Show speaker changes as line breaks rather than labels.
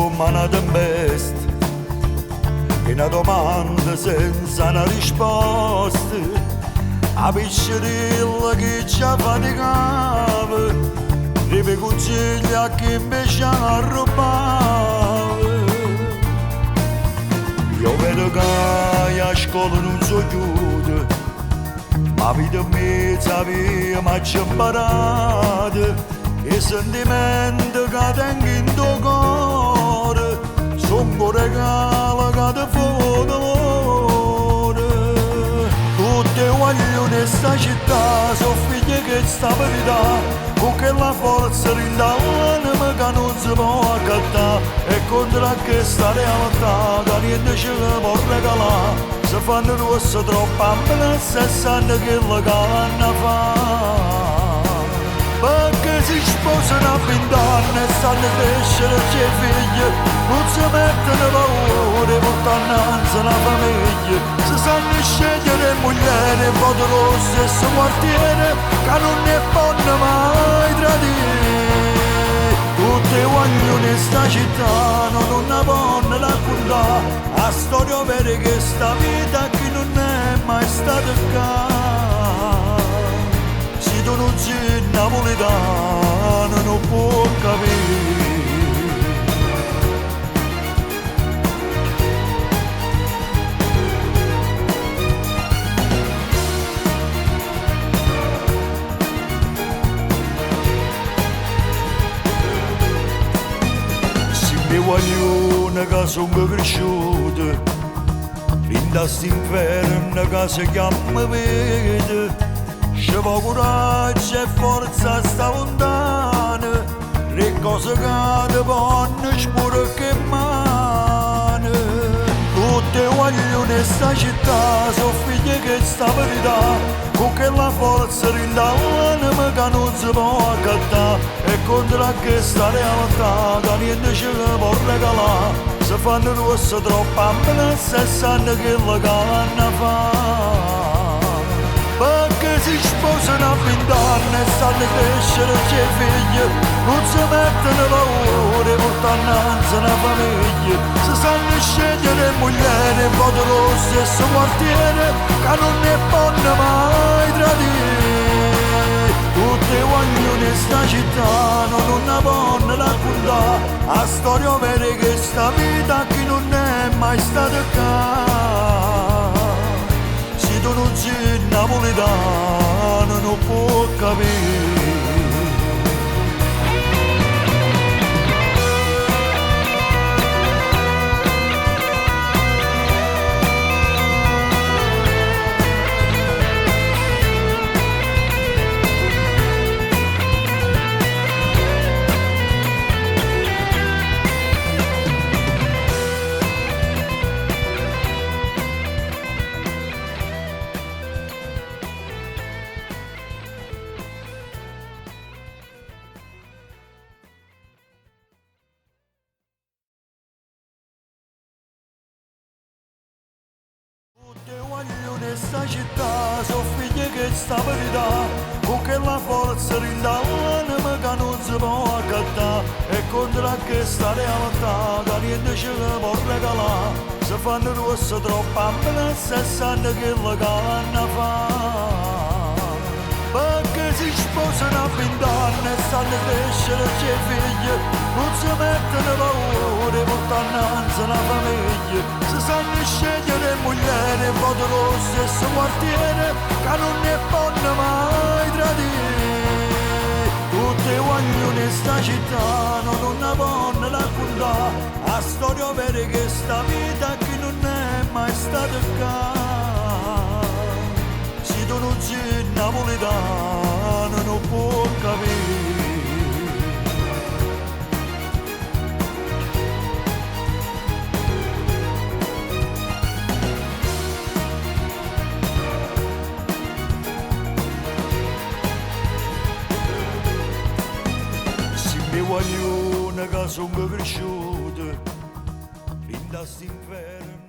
come una tempesta, e una domanda senza una risposta, a piscerilla che ci affaticava, dei consigli a chi invece arrubava. Io vedo che a scuola non so chiude, ma vita mezza via mi ci imparata, e sentimenti che tengo in tuo cuore sono un regalo che ti fa dolore. Tutti vogliono in questa città, sono figli che sta verità, con quella forza rinda l'anima che non si può accattare, e contro questa realtà che niente ci può regalare. Se fanno rosse troppo ambulance e sanno quello che vanno a fare, perché si sposano a 20 anni e stanno a crescere c'è figli, non si mettono paura portando avanti una famiglia, si sanno scegliere moglie e voto lo stesso quartiere che non ne possono mai tradire. Tutti vogliono in sta città, non ne possono raccontare la storia vera che sta vita che non è mai stata qua. Se tu non sei napoletano non può capire. Mi voglio che sono cresciuto in questo inferno che si chiama vita, ci vuole coraggio e forza sta lontana, le cose che ti vanno spure che mano. Tutti vogliono in sta città, sono figli che sta verità, con quella forza rinda l'anima che non si può accattare, e contro questa realtà che niente ci può regalare. Se fanno rosse troppo ambulance e sanno quello che vanno a fare, perché si sposano a 20 anni e stanno a crescere c'è figli, non si mettono paura portando avanti una famiglia, si sanno scegliere moglie e voto lo stesso quartiere che non ne possono mai tradire. Tutti vogliono in sta città, non ne possono raccontare la storia vera che sta vita che non è mai stata qua. Se tu non sei napoletano non può capire. Tutti vogliono in sta città, sono figli che sta verità, con quella forza rinda l'anima che non si può accattare, e contro questa realtà che niente ci può regalare. Se fanno rosse troppo ambulance e sanno quello che vanno a fare, perché si sposano a 20 anni e stanno a crescere c'è figli, non si mettono paura portando avanti una famiglia, si sanno scegliere moglie e voto lo stesso quartiere che non ne possono mai tradire. Tutti vogliono in sta città, non ne possono raccontare la storia vera che sta vita che non è mai stata qua. Se tu non sei napoletano non può capire. Mi voglio che sono cresciuto in questo inferno.